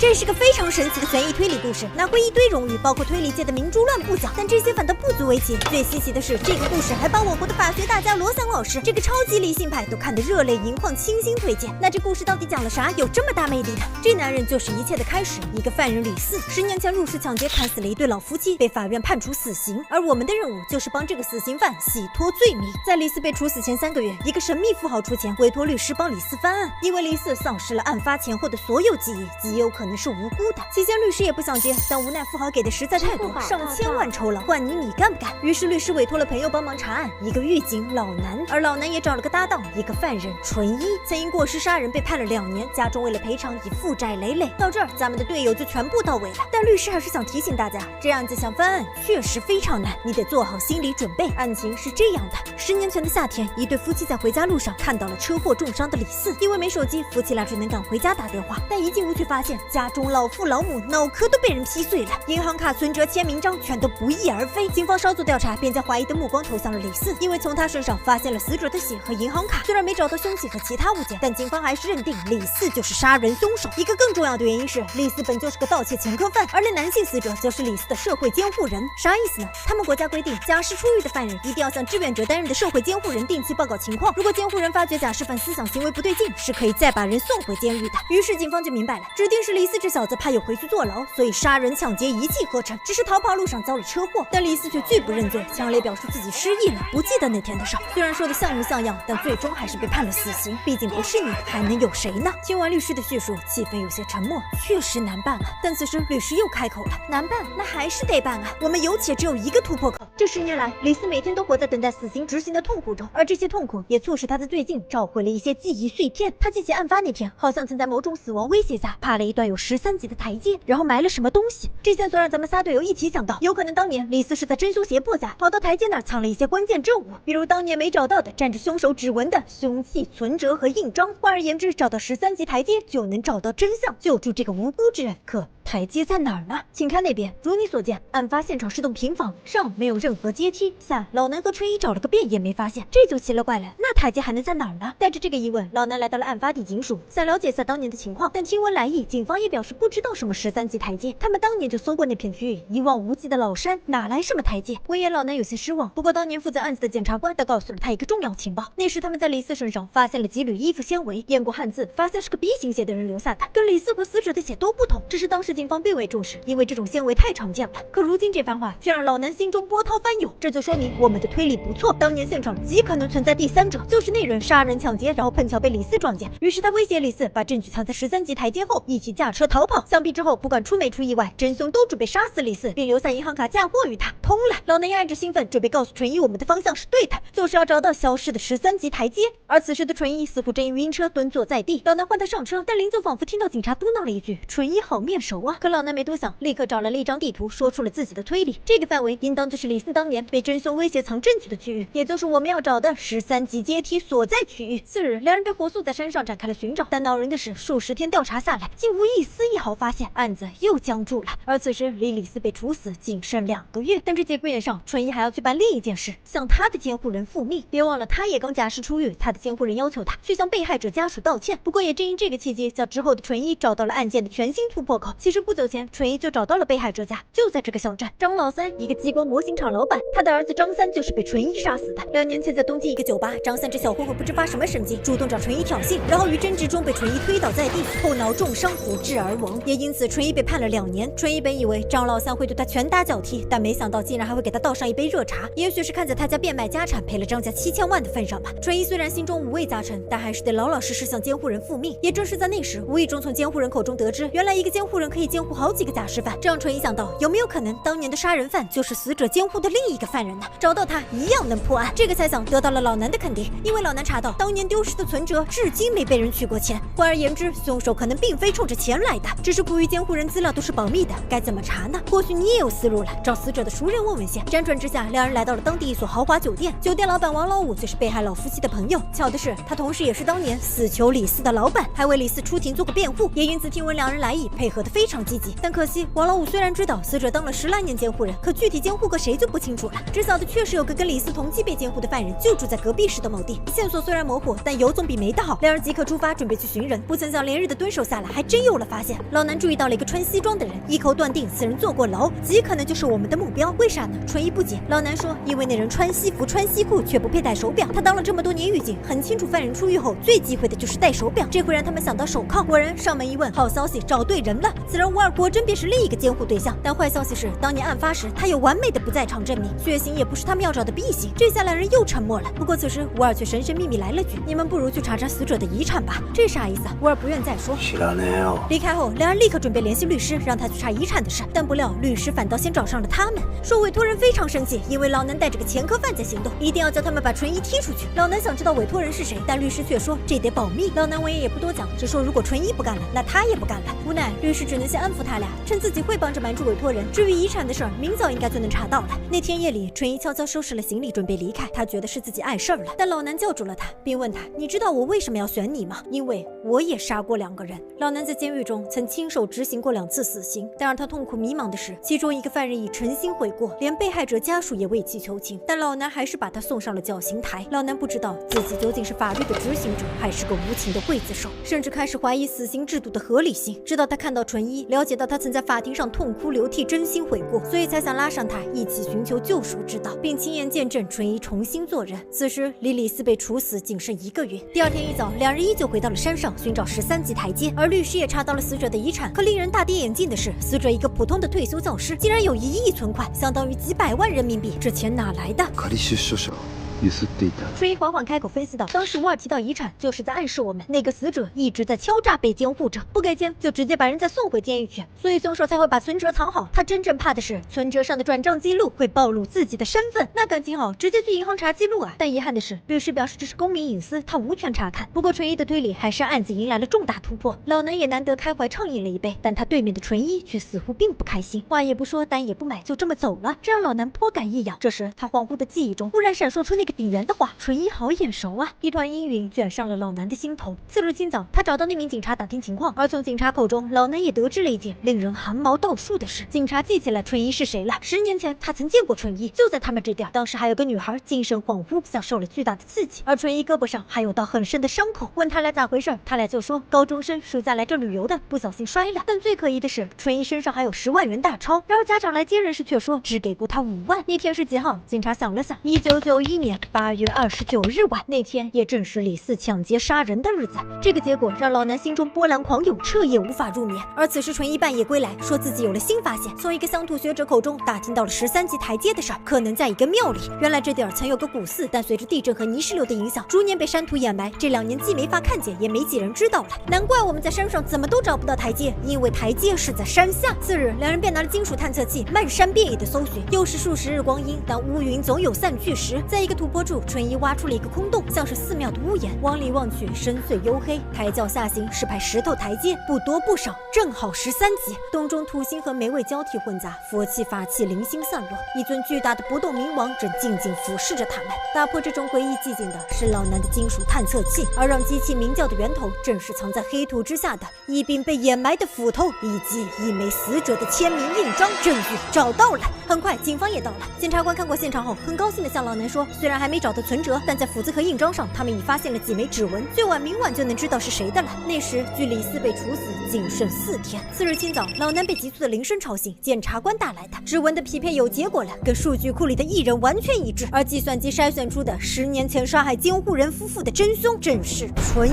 这是个非常神奇的悬疑推理故事，拿回一堆荣誉，包括推理界的明珠乱步奖，但这些反倒不足为奇。最稀奇的是，这个故事还把我国的法学大家罗翔老师这个超级理性派都看得热泪盈眶，倾心推荐。那这故事到底讲了啥，有这么大魅力的？这男人就是一切的开始，一个犯人李四，10年前入室抢劫，砍死了一对老夫妻，被法院判处死刑。而我们的任务就是帮这个死刑犯洗脱罪名。在李四被处死前3个月，一个神秘富豪出钱委托律师帮李四翻案，因为李四丧失了案发前后的所有记忆，极有可能是无辜的。起先律师也不想接，但无奈富豪给的实在太多，上千万酬劳，换你干不干？于是律师委托了朋友帮忙查案，一个狱警老南，而老南也找了个搭档，一个犯人纯一，曾因过失杀人被判了2年，家中为了赔偿已负债累累。到这儿，咱们的队友就全部到位了。但律师还是想提醒大家，这案子想翻案确实非常难，你得做好心理准备。案情是这样的：10年前的夏天，一对夫妻在回家路上看到了车祸重伤的李四，因为没手机，夫妻俩只能赶回家打电话，但一进屋却发现家中老父老母脑壳都被人劈碎了，银行卡、存折、签名章全都不翼而飞。警方稍作调查，便将怀疑的目光投向了李四，因为从他身上发现了死者的血和银行卡。虽然没找到凶器和其他物件，但警方还是认定李四就是杀人凶手。一个更重要的原因是，李四本就是个盗窃前科犯，而那男性死者就是李四的社会监护人。啥意思呢？他们国家规定，假释出狱的犯人一定要向志愿者担任的社会监护人定期报告情况，如果监护人发觉假释犯思想行为不对劲，是可以再把人送回监狱的。于是警方就明白了，指定是李四这小子怕有回去坐牢，所以杀人抢劫一气呵成，只是逃跑路上遭了车祸。但李四却拒不认罪，强烈表示自己失忆了，不记得那天的事。虽然说的像模像样，但最终还是被判了死刑。毕竟不是你，还能有谁呢？听完律师的叙述，气氛有些沉默，确实难办啊。但此时律师又开口了，难办，那还是得办啊。我们有且只有一个突破口。这10年来，李四每天都活在等待死刑执行的痛苦中，而这些痛苦也促使他在最近召回了一些记忆碎片。他记起案发那天，好像曾在某种死亡威胁下爬了一段有13级的台阶，然后埋了什么东西。这线索让咱们仨队友一起想到，有可能当年李四是在真凶胁迫下，跑到台阶那儿藏了一些关键证物，比如当年没找到的沾着凶手指纹的凶器、存折和印章。换而言之，找到13级台阶就能找到真相，救助这个无辜之人。可台阶在哪儿呢？请看那边，如你所见，案发现场是栋平房，上没有任何阶梯，下老南和春一找了个遍也没发现，这就奇了怪了，那台阶还能在哪儿呢？带着这个疑问，老南来到了案发地警署，想了解下当年的情况，但听闻来意，警方也表示不知道什么13级台阶，他们当年就搜过那片区域，一望无际的老山，哪来什么台阶？闻言，老南有些失望。不过当年负责案子的检察官倒告诉了他一个重要情报，那时他们在李四身上发现了几缕衣服纤维，验过汉字，发现是个 B 型血的人留下的，跟李四和死者的血都不同。只是当时警方并未重视，因为这种纤维太常见了。可如今这番话却让老南心中波涛翻涌，这就说明我们的推理不错，当年现场极可能存在第三者，就是那人杀人抢劫，然后碰巧被李四撞见，于是他威胁李四把证据藏在13级台阶后，一起驾车逃跑。想必之后不管出没出意外，真凶都准备杀死李四，并留下银行卡嫁祸于他。通了，老南也按着兴奋准备告诉纯一，我们的方向是对的，就是要找到消失的13级台阶。而此时的纯一似乎正因晕车蹲坐在地，老南唤他上车，但临走仿佛听到警察嘟囔了一句：“纯一好面熟啊。”可老南没多想，立刻找来了一张地图，说出了自己的推理。这个范围应当就是李四当年被真凶威胁藏证据的区域，也就是我们要找的13级阶梯所在区域。次日，两人便火速在山上展开了寻找，但恼人的是，数十天调查下来，竟无一丝一毫发现，案子又僵住了。而此时离李四被处死仅剩2个月，但这节骨眼上，纯一还要去办另一件事，向他的监护人复命。别忘了，他也刚假释出狱，他的监护人要求他去向被害者家属道歉。不过也正因这个契机，叫之后的纯一找到了案件的全新突破口。其实不久前，纯一就找到了被害者家，就在这个小镇。张老三，一个激光模型厂老板，他的儿子张三就是被纯一杀死的。2年前在东京一个酒吧，张三这小混混不知发什么神经，主动找纯一挑衅，然后于争执中被纯一推倒在地，后脑重伤不治而亡。也因此纯一被判了2年。纯一本以为张老三会对他拳打脚踢，但没想到竟然还会给他倒上一杯热茶。也许是看在他家变卖家产赔了张家7000万的份上吧，纯一虽然心中五味杂陈，但还是得老老实实向监护人复命。也正是在那时，无意中从监护人口中得知，原来一个监护人可以监护好几个假释犯，这让纯一想到，有没有可能当年的杀人犯就是死者监护的另一个犯人呢？找到他一样能破案。这个猜想得到了老南的肯定，因为老南查到当年丢失的存折至今没被人取过钱。换而言之，凶手可能并非冲着钱来的，只是苦于监护人资料都是保密的，该怎么查呢？或许你也有思路了，找死者的熟人问问先。辗转之下，两人来到了当地一所豪华酒店，酒店老板王老五就是被害老夫妻的朋友。巧的是，他同时也是当年死囚李四的老板，还为李四出庭做过辩护，也因此听闻两人来意，配合得非常常积极。但可惜王老五虽然知道死者当了10来年监护人，可具体监护个谁就不清楚了。只晓得确实有个跟李斯同期被监护的犯人就住在隔壁市的某地，线索虽然模糊，但有总比没的好。两人即刻出发，准备去寻人。不曾想连日的蹲守下来，还真有了发现。老南注意到了一个穿西装的人，一口断定此人坐过牢，极可能就是我们的目标。为啥呢？纯一不解。老南说，因为那人穿西服穿西裤，却不佩戴手表。他当了这么多年狱警，很清楚犯人出狱后最忌讳的就是戴手表，这会让他们想到手铐。果然上门一问，好消息，找对人了。此人吴二果真便是另一个监护对象。但坏消息是，当年案发时他有完美的不在场证明，血型也不是他们要找的 B 型。这下两人又沉默了。不过此时吴二却神神秘秘来了句：“你们不如去查查死者的遗产吧。”这啥意思啊？吴二不愿再说。离开后，两人立刻准备联系律师，让他去查遗产的事。但不料律师反倒先找上了他们，说委托人非常生气，因为老南带着个前科犯在行动，一定要叫他们把纯一踢出去。老南想知道委托人是谁，但律师却说这得保密。老南闻言也不多讲，只说如果纯一不干了，那他也不干了。无奈律师只能先安抚他俩，称自己会帮着瞒住委托人。至于遗产的事儿，明早应该就能查到了。那天夜里，纯一悄悄收拾了行李，准备离开。他觉得是自己碍事儿了，但老南叫住了他，并问他：“你知道我为什么要选你吗？因为我也杀过2个人。”老南在监狱中曾亲手执行过2次死刑，但让他痛苦迷茫的是，其中一个犯人已诚心悔过，连被害者家属也为其求情，但老南还是把他送上了绞刑台。老南不知道自己究竟是法律的执行者，还是个无情的刽子手，甚至开始怀疑死刑制度的合理性。直到他看到纯一，了解到他曾在法庭上痛哭流涕，真心悔过，所以才想拉上他一起寻求救赎之道，并亲眼见证纯一重新做人。此时离李斯被处死仅剩1个月。第二天一早，两人依旧回到了山上寻找13级台阶，而律师也查到了死者的遗产。可令人大跌眼镜的是，死者一个普通的退休教师，竟然有1亿存款，相当于几百万人民币，这钱哪来的？纯一缓缓开口分析道：“当时吴二提到遗产，就是在暗示我们那个死者一直在敲诈被监护者，不给钱就直接把人再送回监狱去，所以凶手才会把存折藏好。他真正怕的是存折上的转账记录会暴露自己的身份，那感情好，直接去银行查记录啊。但遗憾的是，律师表示这是公民隐私，他无权查看。不过纯一的推理还是让案子迎来了重大突破。老南也难得开怀畅饮了一杯，但他对面的纯一却似乎并不开心，话也不说，单也不买，就这么走了，这让老南颇感异样。这时他恍惚的记忆中忽然闪烁出那个顶人的话，纯一好眼熟啊！一团阴云卷上了老南的心头。次日清早，他找到那名警察打听情况，而从警察口中，老南也得知了一件令人汗毛倒竖的事。警察记起来纯一是谁了。10年前，他曾见过纯一，就在他们这地儿。当时还有个女孩精神恍惚，像受了巨大的刺激，而纯一胳膊上还有道很深的伤口。问他俩咋回事，他俩就说高中生暑假来这旅游的，不小心摔了。但最可疑的是，纯一身上还有10万元大钞。然而家长来接人时却说只给过他5万。那天是几号？警察想了想，1991年8月29日晚，那天也正是李四抢劫杀人的日子。这个结果让老南心中波澜狂涌，彻夜无法入眠。而此时纯一半夜归来，说自己有了新发现，从一个乡土学者口中打听到了13级台阶的事儿，可能在一个庙里。原来这地儿曾有个古寺，但随着地震和泥石流的影响，逐年被山土掩埋。这2年既没法看见，也没几人知道了。难怪我们在山上怎么都找不到台阶，因为台阶是在山下。次日，两人便拿了金属探测器，漫山遍野的搜寻。又是数十日光阴，但乌云总有散去时。在一个土坡处，纯一挖出了一个空洞，像是寺庙的屋檐，往里望去，深邃黝黑。台脚下行是排石头台阶，不多不少，正好13级。洞中土星和霉味交替混杂，佛气法器零星散落。一尊巨大的不动明王正静静俯视着他们。打破这种诡异寂静的是老南的金属探测器，而让机器鸣叫的源头正是藏在黑土之下的一柄被掩埋的斧头，以及一枚死者的签名印章。证据找到了。很快警方也到了。检察官看过现场后，很高兴地向老南说，虽然还没找到存折，但在斧子和印章上，他们已发现了几枚指纹，最晚明晚就能知道是谁的了。那时距李四被处死仅剩4天。次日清早，老南被急促的铃声吵醒，检察官大来的，指纹的匹配有结果了，跟数据库里的艺人完全一致，而计算机筛选出的10年前杀害监护人夫妇的真凶正是纯一。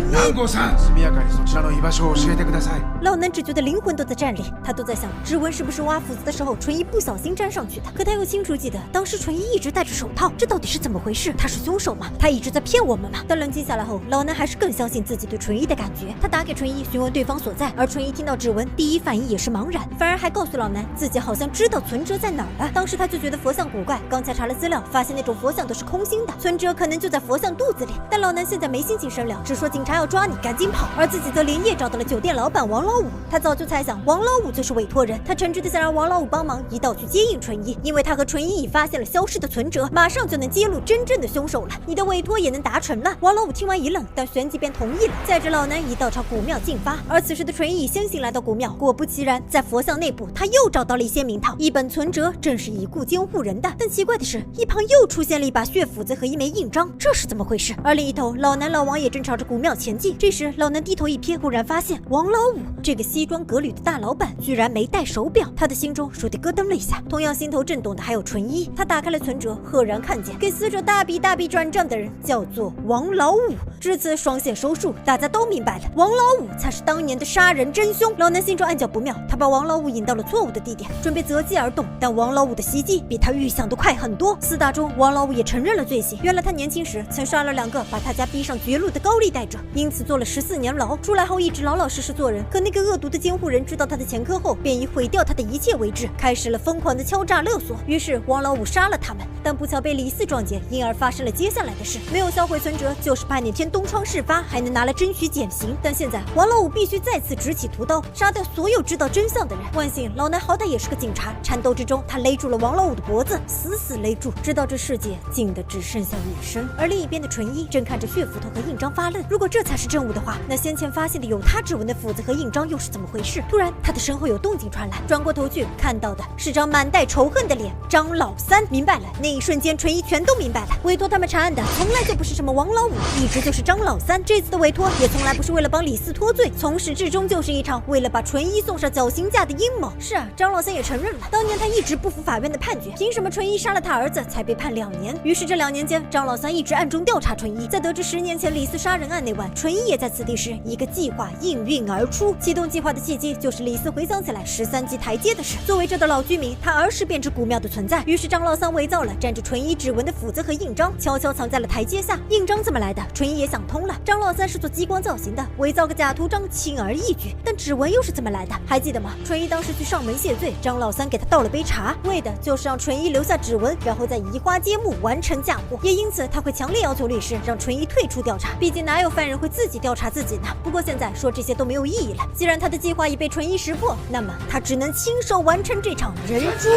老南只觉得灵魂都在颤栗，他都在想，指纹是不是挖斧子的时候纯一不小心粘上去的？可他又清楚记得，当时纯一一直戴着手套，这到底是怎么回事？他是凶手吗？他一直在骗我们吗？但冷静下来后，老南还是更相信自己对纯一的感觉。他打给纯一询问对方所在，而纯一听到指纹，第一反应也是茫然，反而还告诉老南自己好像知道存折在哪儿了。当时他就觉得佛像古怪，刚才查了资料，发现那种佛像都是空心的，存折可能就在佛像肚子里。但老南现在没心情商量，只说警察要抓你，赶紧跑。而自己则连夜找到了酒店老板王老五。他早就猜想王老五就是委托人，他诚挚的想让王老五帮忙一道去接应纯一，因为他和纯一已发现了消失的存折，马上就能揭露真真正的凶手了，你的委托也能达成了。王老五听完一愣，但旋即便同意了，载着老南一道朝古庙进发。而此时的纯一先行来到古庙，果不其然，在佛像内部，他又找到了一些名堂，一本存折，正是已故监护人的。但奇怪的是，一旁又出现了一把血斧子和一枚印章，这是怎么回事？而另一头，老南、老王也正朝着古庙前进。这时，老南低头一瞥，忽然发现王老五这个西装革履的大老板居然没戴手表，他的心中倏地咯噔了一下。同样心头震动的还有纯一，他打开了存折，赫然看见给死者大笔转账的人叫做王老五。至此，双线收束，大家都明白了，王老五才是当年的杀人真凶。老南心中暗叫不妙，他把王老五引到了错误的地点，准备择机而动。但王老五的袭击比他预想的快很多。厮打中，王老五也承认了罪行。原来他年轻时曾杀了2个把他家逼上绝路的高利贷者，因此坐了14年牢。出来后一直老老实实做人。可那个恶毒的监护人知道他的前科后，便以毁掉他的一切为志，开始了疯狂的敲诈勒索。于是王老五杀了他们，但不巧被李四撞见，因而发生了接下来的事。没有销毁存折，就是怕哪天东窗事发，还能拿来争取减刑。但现在王老五必须再次执起屠刀，杀掉所有知道真相的人。万幸老南好歹也是个警察，缠斗之中他勒住了王老五的脖子，死死勒住，直到这世界静的只剩下女声。而另一边的纯一正看着血斧头和印章发愣，如果这才是证物的话，那先前发现的有他指纹的斧子和印章又是怎么回事？突然他的身后有动静传来，转过头去看到的是张满带仇恨的脸，张老三。明白了，那一瞬间纯一全都明白了，委托他们查案的从来就不是什么王老五，一直就是张老三。这次的委托也从来不是为了帮李四脱罪，从始至终就是一场为了把纯一送上绞刑架的阴谋。是啊，张老三也承认了，当年他一直不服法院的判决，凭什么纯一杀了他儿子才被判2年？于是这2年间，张老三一直暗中调查纯一。在得知10年前李四杀人案那晚，纯一也在此地时，一个计划应运而出。启动计划的契机就是李四回想起来13级台阶的事。作为这的老居民，他儿时便知古庙的存在，于是张老三伪造了沾着纯一指纹的斧子和印章，悄悄藏在了台阶下。印章怎么来的？纯一也想通了，张老三是做激光造型的，伪造个假图章轻而易举。但指纹又是怎么来的？还记得吗？纯一当时去上门谢罪，张老三给他倒了杯茶，为的就是让纯一留下指纹，然后再移花接木完成嫁祸。也因此他会强烈要求律师让纯一退出调查，毕竟哪有犯人会自己调查自己呢？不过现在说这些都没有意义了，既然他的计划已被纯一识破，那么他只能亲手完成这场人诛。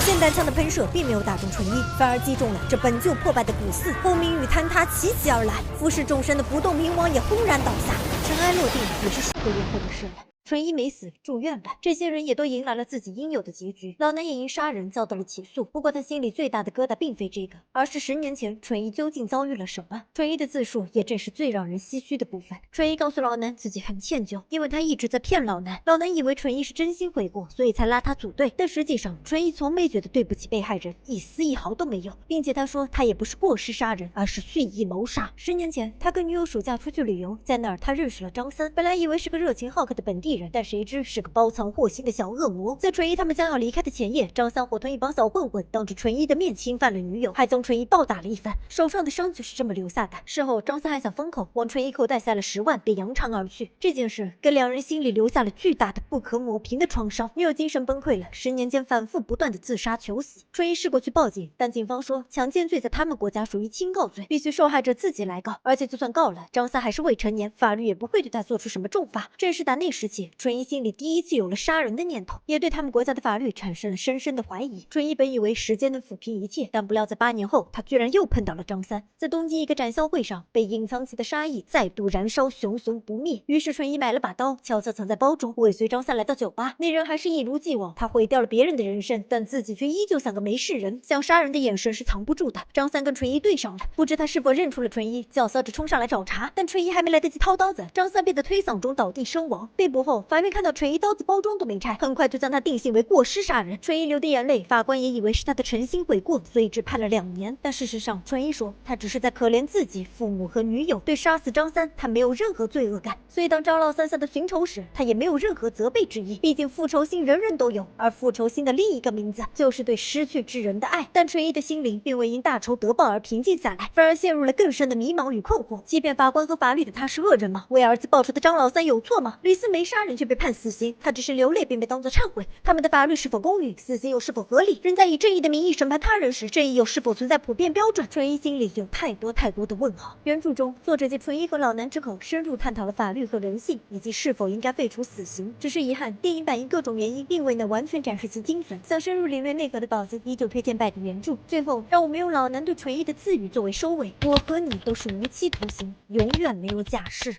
霰弹枪的喷射并没有打中纯一，反而击中了这本就破败的古寺，后命运坍塌齐齐而来，俯视众生的不动明王也轰然倒下。尘埃落定也是数个月后的事了。纯一没死，住院了，这些人也都迎来了自己应有的结局。老南也因杀人遭到了起诉，不过他心里最大的疙瘩并非这个，而是10年前纯一究竟遭遇了什么。纯一的自述也正是最让人唏嘘的部分。纯一告诉老南自己很歉疚，因为他一直在骗老南。老南以为纯一是真心悔过，所以才拉他组队，但实际上纯一从没觉得对不起被害人，一丝一毫都没有，并且他说他也不是过失杀人，而是蓄意谋杀。10年前，他跟女友暑假出去旅游，在那儿他认识了张三，本来以为是个热情好客的本地人，但谁知是个包藏祸心的小恶魔。在纯一他们将要离开的前夜，张三伙同一帮小混混当着纯一的面侵犯了女友，还将纯一暴打了一番，手上的伤就是这么留下的。事后张三还想封口，往纯一口袋塞了10万，便扬长而去。这件事给2人心里留下了巨大的不可抹平的创伤。女友精神崩溃了，10年间反复不断的自杀求死。纯一试过去报警，但警方说强奸罪在他们国家属于轻告罪，必须受害者自己来告，而且就算告了，张三还是未成年，法律也不会对他做出什么重罚。正是打那时起，纯一心里第一次有了杀人的念头，也对他们国家的法律产生了深深的怀疑。纯一本以为时间能抚平一切，但不料在8年后，他居然又碰到了张三。在东京一个展销会上，被隐藏起的杀意再度燃烧，熊熊不灭。于是纯一买了把刀，悄悄藏在包中，尾随张三来到酒吧。那人还是一如既往，他毁掉了别人的人生，但自己却依旧像个没事人，想杀人的眼神是藏不住的。张三跟纯一对上了，不知他是否认出了纯一，叫嚣着冲上来找茬，但纯一还没来得及掏刀子，张三便在推搡中倒地身亡。被捕后，法院看到纯一刀子包装都没拆，很快就将他定性为过失杀人。纯一流的眼泪，法官也以为是他的诚心悔过，所以只判了2年。但事实上，纯一说他只是在可怜自己、父母和女友，对杀死张三他没有任何罪恶感。所以当张老三向他寻仇时，他也没有任何责备之意。毕竟复仇心人人都有，而复仇心的另一个名字就是对失去之人的爱。但纯一的心灵并未因大仇得报而平静下来，反而陷入了更深的迷茫与困惑。欺骗法官和法律的他是恶人吗？为儿子报仇的张老三有错吗？李四没杀杀人却被判死刑，他只是流泪便被当作忏悔。他们的法律是否公允，死刑又是否合理？人在以正义的名义审判他人时，正义又是否存在普遍标准？纯一心里有太多的问号。原著中，作者借纯一和老南之口，深入探讨了法律和人性，以及是否应该废除死刑。只是遗憾，电影版因各种原因，并未能完全展示其精髓。想深入领略内核的稿子，依旧推荐拜读原著。最后，让我们用老南对纯一的自语作为收尾：我和你都是无期徒刑，永远没有假释。